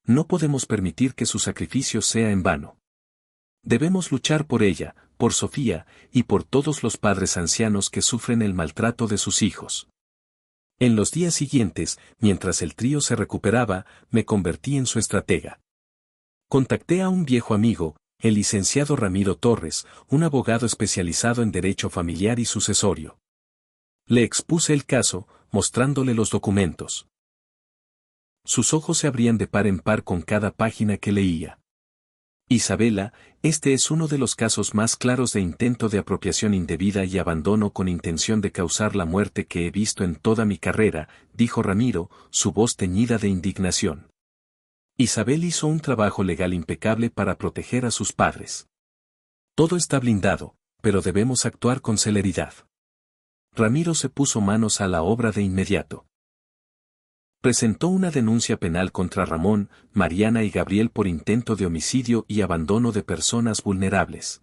No podemos permitir que su sacrificio sea en vano. Debemos luchar por ella, por Sofía, y por todos los padres ancianos que sufren el maltrato de sus hijos. En los días siguientes, mientras el trío se recuperaba, me convertí en su estratega. Contacté a un viejo amigo, el licenciado Ramiro Torres, un abogado especializado en derecho familiar y sucesorio. Le expuse el caso, mostrándole los documentos. Sus ojos se abrían de par en par con cada página que leía. Isabela, este es uno de los casos más claros de intento de apropiación indebida y abandono con intención de causar la muerte que he visto en toda mi carrera, dijo Ramiro, su voz teñida de indignación. Isabel hizo un trabajo legal impecable para proteger a sus padres. Todo está blindado, pero debemos actuar con celeridad. Ramiro se puso manos a la obra de inmediato. Presentó una denuncia penal contra Ramón, Mariana y Gabriel por intento de homicidio y abandono de personas vulnerables.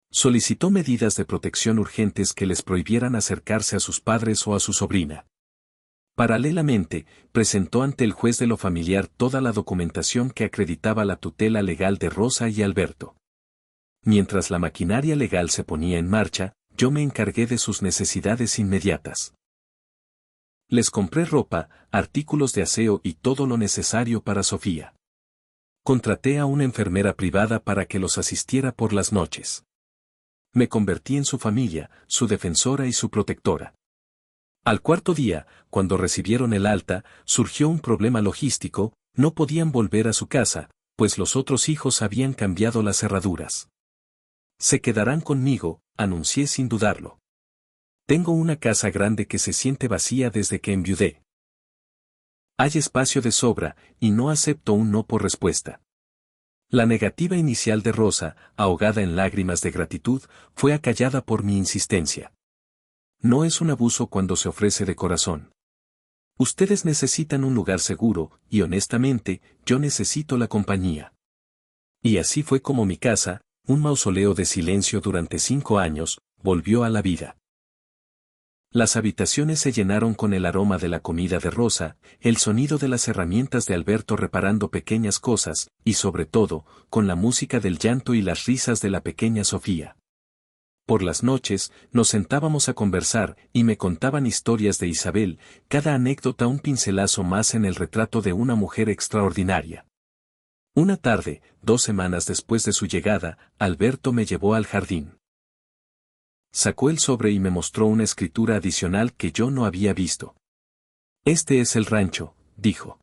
Solicitó medidas de protección urgentes que les prohibieran acercarse a sus padres o a su sobrina. Paralelamente, presentó ante el juez de lo familiar toda la documentación que acreditaba la tutela legal de Rosa y Alberto. Mientras la maquinaria legal se ponía en marcha, yo me encargué de sus necesidades inmediatas. Les compré ropa, artículos de aseo y todo lo necesario para Sofía. Contraté a una enfermera privada para que los asistiera por las noches. Me convertí en su familia, su defensora y su protectora. Al cuarto día, cuando recibieron el alta, surgió un problema logístico, no podían volver a su casa, pues los otros hijos habían cambiado las cerraduras. Se quedarán conmigo, anuncié sin dudarlo. Tengo una casa grande que se siente vacía desde que enviudé. Hay espacio de sobra, y no acepto un no por respuesta. La negativa inicial de Rosa, ahogada en lágrimas de gratitud, fue acallada por mi insistencia. No es un abuso cuando se ofrece de corazón. Ustedes necesitan un lugar seguro, y honestamente, yo necesito la compañía. Y así fue como mi casa, un mausoleo de silencio durante 5 años, volvió a la vida. Las habitaciones se llenaron con el aroma de la comida de Rosa, el sonido de las herramientas de Alberto reparando pequeñas cosas, y sobre todo, con la música del llanto y las risas de la pequeña Sofía. Por las noches, nos sentábamos a conversar, y me contaban historias de Isabel, cada anécdota un pincelazo más en el retrato de una mujer extraordinaria. Una tarde, 2 semanas después de su llegada, Alberto me llevó al jardín. Sacó el sobre y me mostró una escritura adicional que yo no había visto. Este es el rancho, dijo.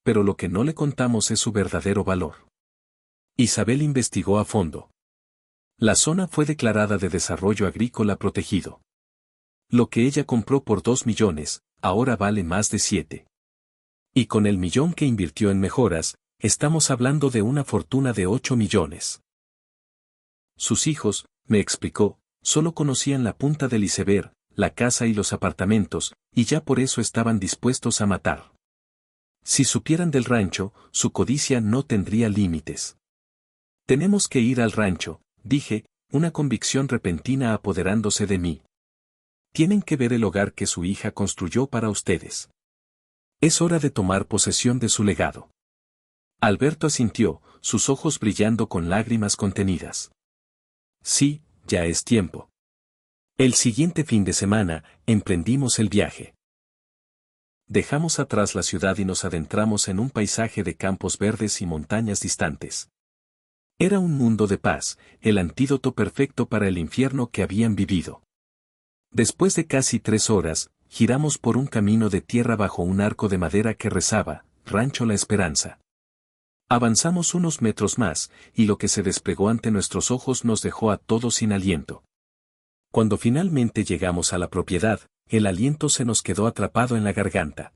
Pero lo que no le contamos es su verdadero valor. Isabel investigó a fondo. La zona fue declarada de desarrollo agrícola protegido. Lo que ella compró por 2 millones, ahora vale más de 7. Y con el millón que invirtió en mejoras, estamos hablando de una fortuna de 8 millones. Sus hijos, me explicó, solo conocían la punta del iceberg, la casa y los apartamentos, y ya por eso estaban dispuestos a matar. Si supieran del rancho, su codicia no tendría límites. Tenemos que ir al rancho, dije, una convicción repentina apoderándose de mí. Tienen que ver el hogar que su hija construyó para ustedes. Es hora de tomar posesión de su legado. Alberto asintió, sus ojos brillando con lágrimas contenidas. Sí, ya es tiempo. El siguiente fin de semana, emprendimos el viaje. Dejamos atrás la ciudad y nos adentramos en un paisaje de campos verdes y montañas distantes. Era un mundo de paz, el antídoto perfecto para el infierno que habían vivido. Después de casi 3 horas, giramos por un camino de tierra bajo un arco de madera que rezaba, Rancho La Esperanza. Avanzamos unos metros más, y lo que se desplegó ante nuestros ojos nos dejó a todos sin aliento. Cuando finalmente llegamos a la propiedad, el aliento se nos quedó atrapado en la garganta.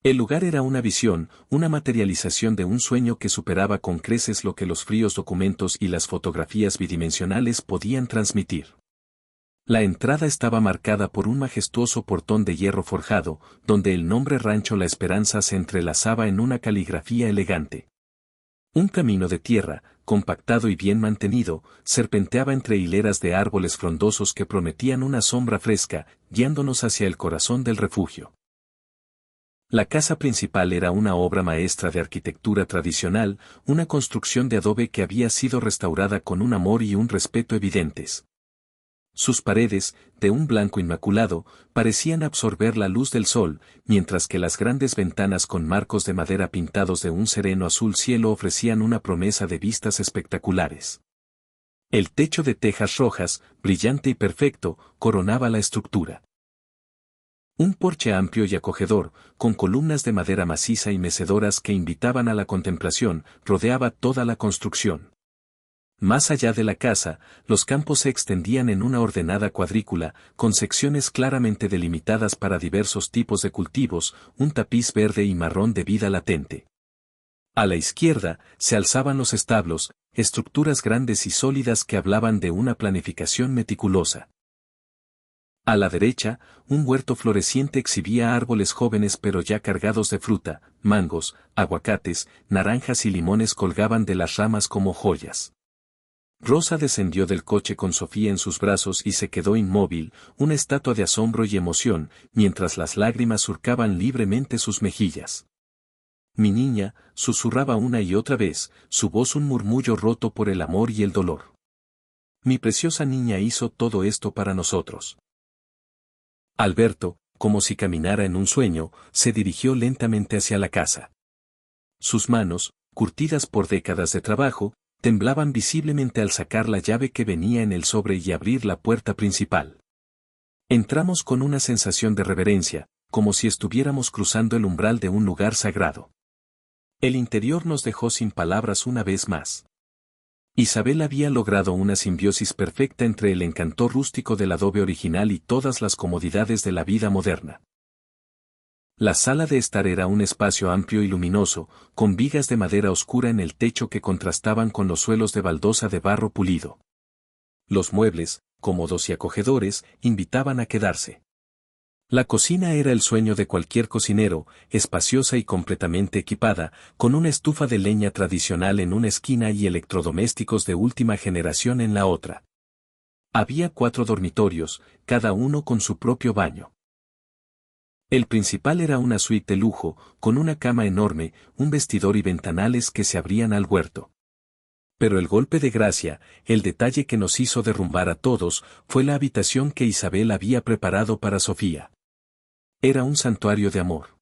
El lugar era una visión, una materialización de un sueño que superaba con creces lo que los fríos documentos y las fotografías bidimensionales podían transmitir. La entrada estaba marcada por un majestuoso portón de hierro forjado, donde el nombre Rancho La Esperanza se entrelazaba en una caligrafía elegante. Un camino de tierra, compactado y bien mantenido, serpenteaba entre hileras de árboles frondosos que prometían una sombra fresca, guiándonos hacia el corazón del refugio. La casa principal era una obra maestra de arquitectura tradicional, una construcción de adobe que había sido restaurada con un amor y un respeto evidentes. Sus paredes, de un blanco inmaculado, parecían absorber la luz del sol, mientras que las grandes ventanas con marcos de madera pintados de un sereno azul cielo ofrecían una promesa de vistas espectaculares. El techo de tejas rojas, brillante y perfecto, coronaba la estructura. Un porche amplio y acogedor, con columnas de madera maciza y mecedoras que invitaban a la contemplación, rodeaba toda la construcción. Más allá de la casa, los campos se extendían en una ordenada cuadrícula, con secciones claramente delimitadas para diversos tipos de cultivos, un tapiz verde y marrón de vida latente. A la izquierda, se alzaban los establos, estructuras grandes y sólidas que hablaban de una planificación meticulosa. A la derecha, un huerto floreciente exhibía árboles jóvenes pero ya cargados de fruta, mangos, aguacates, naranjas y limones colgaban de las ramas como joyas. Rosa descendió del coche con Sofía en sus brazos y se quedó inmóvil, una estatua de asombro y emoción, mientras las lágrimas surcaban libremente sus mejillas. Mi niña, susurraba una y otra vez, su voz un murmullo roto por el amor y el dolor. Mi preciosa niña hizo todo esto para nosotros. Alberto, como si caminara en un sueño, se dirigió lentamente hacia la casa. Sus manos, curtidas por décadas de trabajo, temblaban visiblemente al sacar la llave que venía en el sobre y abrir la puerta principal. Entramos con una sensación de reverencia, como si estuviéramos cruzando el umbral de un lugar sagrado. El interior nos dejó sin palabras una vez más. Isabel había logrado una simbiosis perfecta entre el encanto rústico del adobe original y todas las comodidades de la vida moderna. La sala de estar era un espacio amplio y luminoso, con vigas de madera oscura en el techo que contrastaban con los suelos de baldosa de barro pulido. Los muebles, cómodos y acogedores, invitaban a quedarse. La cocina era el sueño de cualquier cocinero, espaciosa y completamente equipada, con una estufa de leña tradicional en una esquina y electrodomésticos de última generación en la otra. Había 4 dormitorios, cada uno con su propio baño. El principal era una suite de lujo, con una cama enorme, un vestidor y ventanales que se abrían al huerto. Pero el golpe de gracia, el detalle que nos hizo derrumbar a todos, fue la habitación que Isabel había preparado para Sofía. Era un santuario de amor.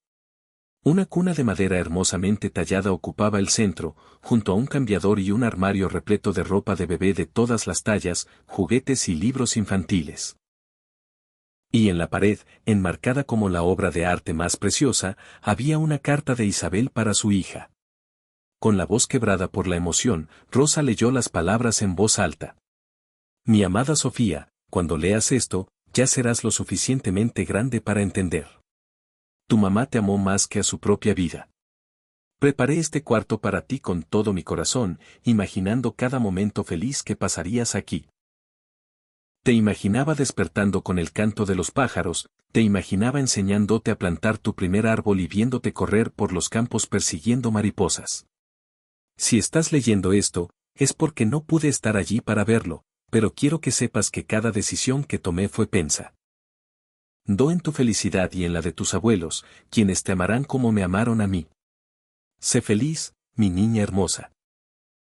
Una cuna de madera hermosamente tallada ocupaba el centro, junto a un cambiador y un armario repleto de ropa de bebé de todas las tallas, juguetes y libros infantiles. Y en la pared, enmarcada como la obra de arte más preciosa, había una carta de Isabel para su hija. Con la voz quebrada por la emoción, Rosa leyó las palabras en voz alta. Mi amada Sofía, cuando leas esto, ya serás lo suficientemente grande para entender. Tu mamá te amó más que a su propia vida. Preparé este cuarto para ti con todo mi corazón, imaginando cada momento feliz que pasarías aquí. Te imaginaba despertando con el canto de los pájaros, te imaginaba enseñándote a plantar tu primer árbol y viéndote correr por los campos persiguiendo mariposas. Si estás leyendo esto, es porque no pude estar allí para verlo, pero quiero que sepas que cada decisión que tomé fue pensada en tu felicidad y en la de tus abuelos, quienes te amarán como me amaron a mí. Sé feliz, mi niña hermosa.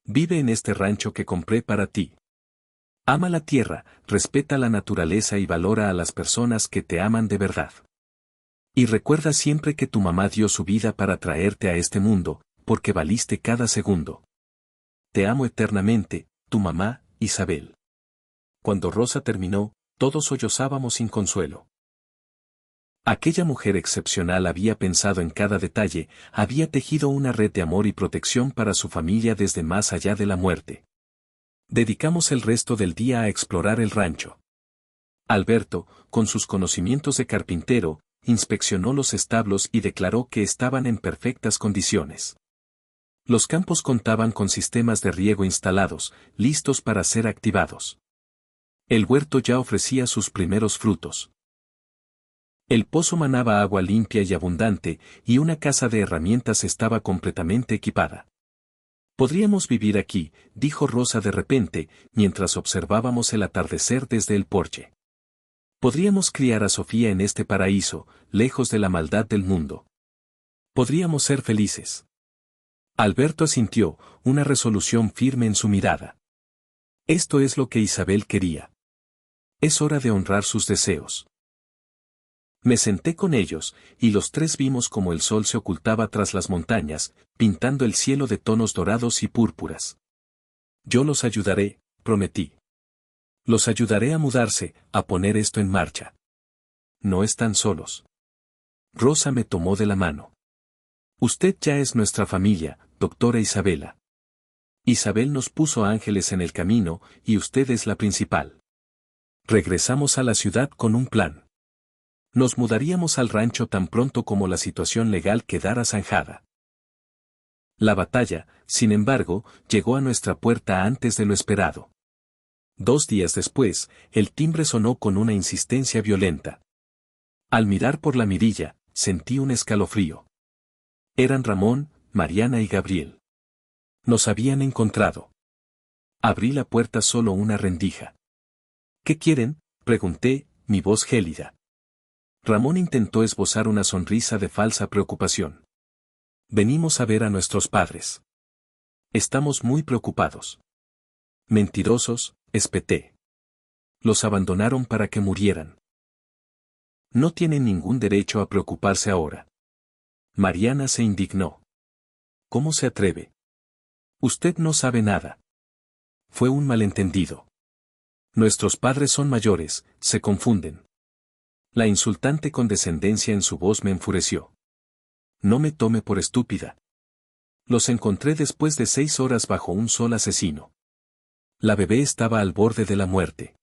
Vive en este rancho que compré para ti. Ama la tierra, respeta la naturaleza y valora a las personas que te aman de verdad. Y recuerda siempre que tu mamá dio su vida para traerte a este mundo, porque valiste cada segundo. te amo eternamente, tu mamá, Isabel. Cuando Rosa terminó, todos sollozábamos sin consuelo. Aquella mujer excepcional había pensado en cada detalle, había tejido una red de amor y protección para su familia desde más allá de la muerte. Dedicamos el resto del día a explorar el rancho. Alberto, con sus conocimientos de carpintero, inspeccionó los establos y declaró que estaban en perfectas condiciones. Los campos contaban con sistemas de riego instalados, listos para ser activados. El huerto ya ofrecía sus primeros frutos. El pozo manaba agua limpia y abundante, y una casa de herramientas estaba completamente equipada. Podríamos vivir aquí, dijo Rosa de repente, mientras observábamos el atardecer desde el porche. Podríamos criar a Sofía en este paraíso, lejos de la maldad del mundo. Podríamos ser felices. Alberto asintió, una resolución firme en su mirada. Esto es lo que Isabel quería. Es hora de honrar sus deseos. Me senté con ellos, y los tres vimos como el sol se ocultaba tras las montañas, pintando el cielo de tonos dorados y púrpuras. Yo los ayudaré, prometí. Los ayudaré a mudarse, a poner esto en marcha. No están solos. Rosa me tomó de la mano. Usted ya es nuestra familia, doctora Isabela. Isabel nos puso ángeles en el camino, y usted es la principal. Regresamos a la ciudad con un plan. Nos mudaríamos al rancho tan pronto como la situación legal quedara zanjada. La batalla, sin embargo, llegó a nuestra puerta antes de lo esperado. 2 días después, el timbre sonó con una insistencia violenta. Al mirar por la mirilla, sentí un escalofrío. Eran Ramón, Mariana y Gabriel. Nos habían encontrado. Abrí la puerta solo una rendija. ¿Qué quieren?, pregunté, mi voz gélida. Ramón intentó esbozar una sonrisa de falsa preocupación. Venimos a ver a nuestros padres. Estamos muy preocupados. Mentirosos, espeté. Los abandonaron para que murieran. No tienen ningún derecho a preocuparse ahora. Mariana se indignó. ¿Cómo se atreve? Usted no sabe nada. Fue un malentendido. Nuestros padres son mayores, se confunden. La insultante condescendencia en su voz me enfureció. No me tome por estúpida. Los encontré después de 6 horas bajo un sol asesino. La bebé estaba al borde de la muerte.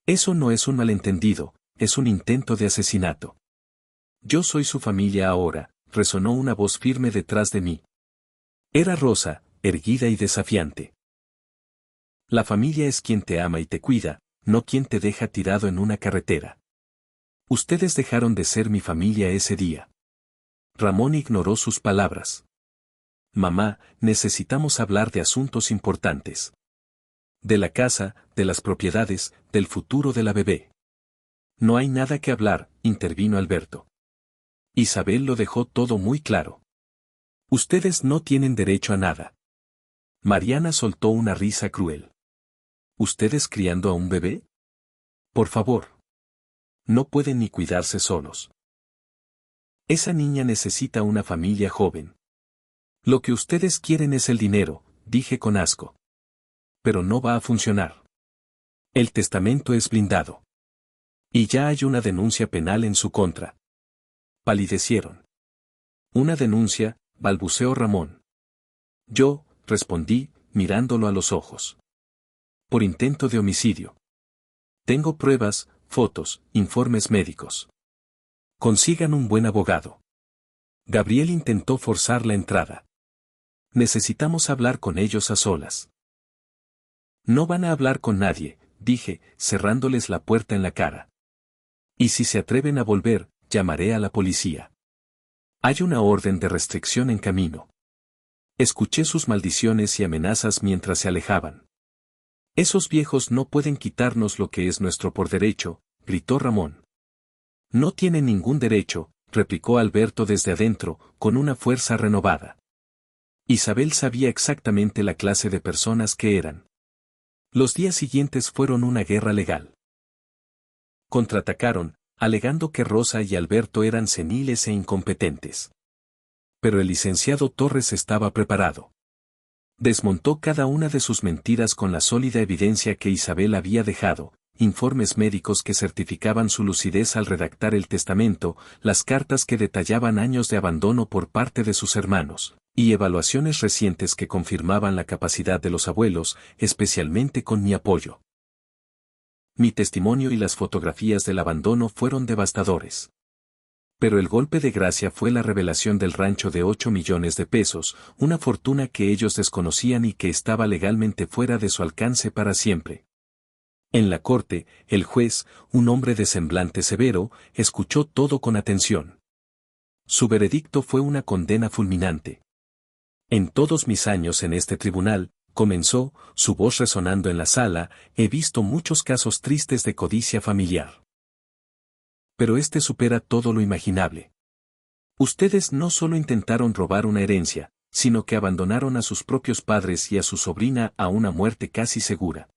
Eso no es un malentendido, es un intento de asesinato. Yo soy su familia ahora, resonó una voz firme detrás de mí. Era Rosa, erguida y desafiante. La familia es quien te ama y te cuida, no quien te deja tirado en una carretera. Ustedes dejaron de ser mi familia ese día. Ramón ignoró sus palabras. Mamá, necesitamos hablar de asuntos importantes. De la casa, de las propiedades, del futuro de la bebé. No hay nada que hablar, intervino Alberto. Isabel lo dejó todo muy claro. Ustedes no tienen derecho a nada. Mariana soltó una risa cruel. ¿Ustedes criando a un bebé? Por favor. No pueden ni cuidarse solos. Esa niña necesita una familia joven. Lo que ustedes quieren es el dinero, dije con asco. Pero no va a funcionar. El testamento es blindado. Y ya hay una denuncia penal en su contra. Palidecieron. Una denuncia, balbuceó Ramón. Yo, respondí, mirándolo a los ojos. Por intento de homicidio. Tengo pruebas, fotos, informes médicos. Consigan un buen abogado. Gabriel intentó forzar la entrada. Necesitamos hablar con ellos a solas. No van a hablar con nadie, dije, cerrándoles la puerta en la cara. Y si se atreven a volver, llamaré a la policía. Hay una orden de restricción en camino. Escuché sus maldiciones y amenazas mientras se alejaban. Esos viejos no pueden quitarnos lo que es nuestro por derecho, gritó Ramón. No tienen ningún derecho, replicó Alberto desde adentro, con una fuerza renovada. Isabel sabía exactamente la clase de personas que eran. Los días siguientes fueron una guerra legal. Contraatacaron, alegando que Rosa y Alberto eran seniles e incompetentes. Pero el licenciado Torres estaba preparado. Desmontó cada una de sus mentiras con la sólida evidencia que Isabel había dejado, informes médicos que certificaban su lucidez al redactar el testamento, las cartas que detallaban años de abandono por parte de sus hermanos, y evaluaciones recientes que confirmaban la capacidad de los abuelos, especialmente con mi apoyo. Mi testimonio y las fotografías del abandono fueron devastadores. Pero el golpe de gracia fue la revelación del rancho de 8 millones de pesos, una fortuna que ellos desconocían y que estaba legalmente fuera de su alcance para siempre. En la corte, el juez, un hombre de semblante severo, escuchó todo con atención. Su veredicto fue una condena fulminante. En todos mis años en este tribunal, comenzó, su voz resonando en la sala, he visto muchos casos tristes de codicia familiar. Pero este supera todo lo imaginable. Ustedes no solo intentaron robar una herencia, sino que abandonaron a sus propios padres y a su sobrina a una muerte casi segura.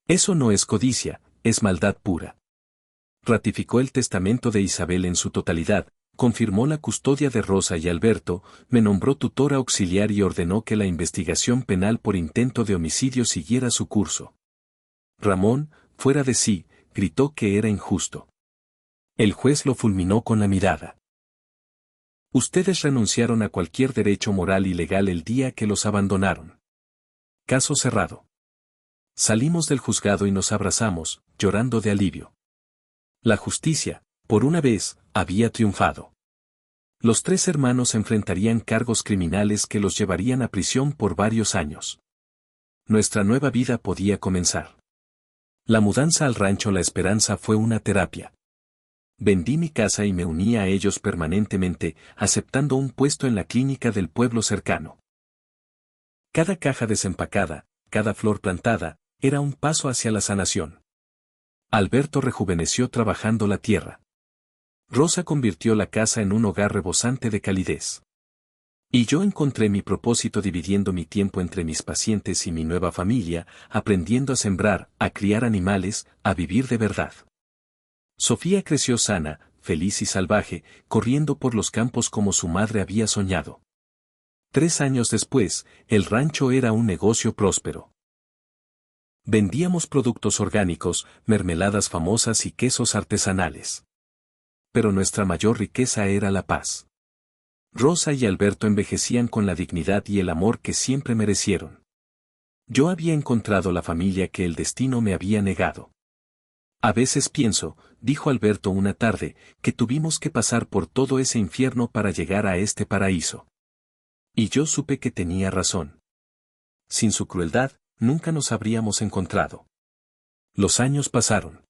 Eso no es codicia, es maldad pura. Ratificó el testamento de Isabel en su totalidad, confirmó la custodia de Rosa y Alberto, me nombró tutora auxiliar y ordenó que la investigación penal por intento de homicidio siguiera su curso. Ramón, fuera de sí, gritó que era injusto. El juez lo fulminó con la mirada. Ustedes renunciaron a cualquier derecho moral y legal el día que los abandonaron. Caso cerrado. Salimos del juzgado y nos abrazamos, llorando de alivio. La justicia, por una vez, había triunfado. Los 3 hermanos enfrentarían cargos criminales que los llevarían a prisión por varios años. Nuestra nueva vida podía comenzar. La mudanza al rancho La Esperanza fue una terapia. Vendí mi casa y me uní a ellos permanentemente, aceptando un puesto en la clínica del pueblo cercano. Cada caja desempacada, cada flor plantada, era un paso hacia la sanación. Alberto rejuveneció trabajando la tierra. Rosa convirtió la casa en un hogar rebosante de calidez. Y yo encontré mi propósito dividiendo mi tiempo entre mis pacientes y mi nueva familia, aprendiendo a sembrar, a criar animales, a vivir de verdad. Sofía creció sana, feliz y salvaje, corriendo por los campos como su madre había soñado. 3 años después, el rancho era un negocio próspero. Vendíamos productos orgánicos, mermeladas famosas y quesos artesanales. Pero nuestra mayor riqueza era la paz. Rosa y Alberto envejecían con la dignidad y el amor que siempre merecieron. Yo había encontrado la familia que el destino me había negado. A veces pienso, dijo Alberto una tarde, que tuvimos que pasar por todo ese infierno para llegar a este paraíso. Y yo supe que tenía razón. Sin su crueldad, nunca nos habríamos encontrado. Los años pasaron.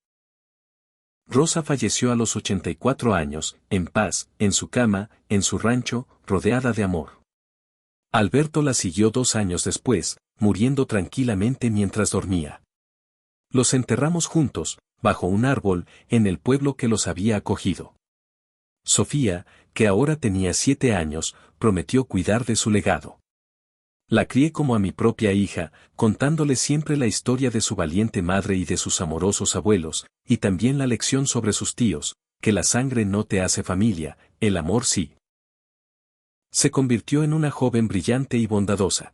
Rosa falleció a los 84 años, en paz, en su cama, en su rancho, rodeada de amor. Alberto la siguió 2 años después, muriendo tranquilamente mientras dormía. Los enterramos juntos, bajo un árbol, en el pueblo que los había acogido. Sofía, que ahora tenía 7 años, prometió cuidar de su legado. La crié como a mi propia hija, contándole siempre la historia de su valiente madre y de sus amorosos abuelos, y también la lección sobre sus tíos, que la sangre no te hace familia, el amor sí. Se convirtió en una joven brillante y bondadosa.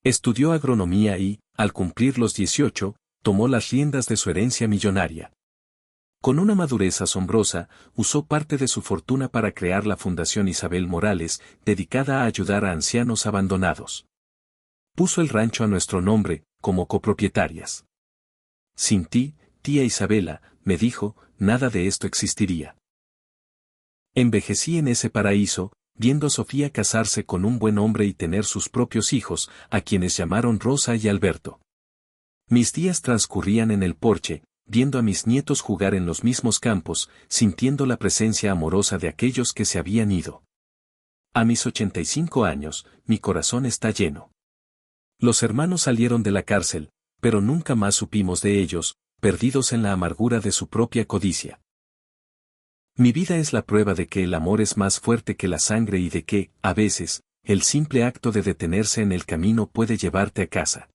Estudió agronomía y, al cumplir los 18, tomó las riendas de su herencia millonaria. Con una madurez asombrosa, usó parte de su fortuna para crear la Fundación Isabel Morales, dedicada a ayudar a ancianos abandonados. Puso el rancho a nuestro nombre, como copropietarias. Sin ti, tía Isabela, me dijo, nada de esto existiría. Envejecí en ese paraíso, viendo a Sofía casarse con un buen hombre y tener sus propios hijos, a quienes llamaron Rosa y Alberto. Mis días transcurrían en el porche, viendo a mis nietos jugar en los mismos campos, sintiendo la presencia amorosa de aquellos que se habían ido. A mis 85 años, mi corazón está lleno. Los hermanos salieron de la cárcel, pero nunca más supimos de ellos, perdidos en la amargura de su propia codicia. Mi vida es la prueba de que el amor es más fuerte que la sangre y de que, a veces, el simple acto de detenerse en el camino puede llevarte a casa.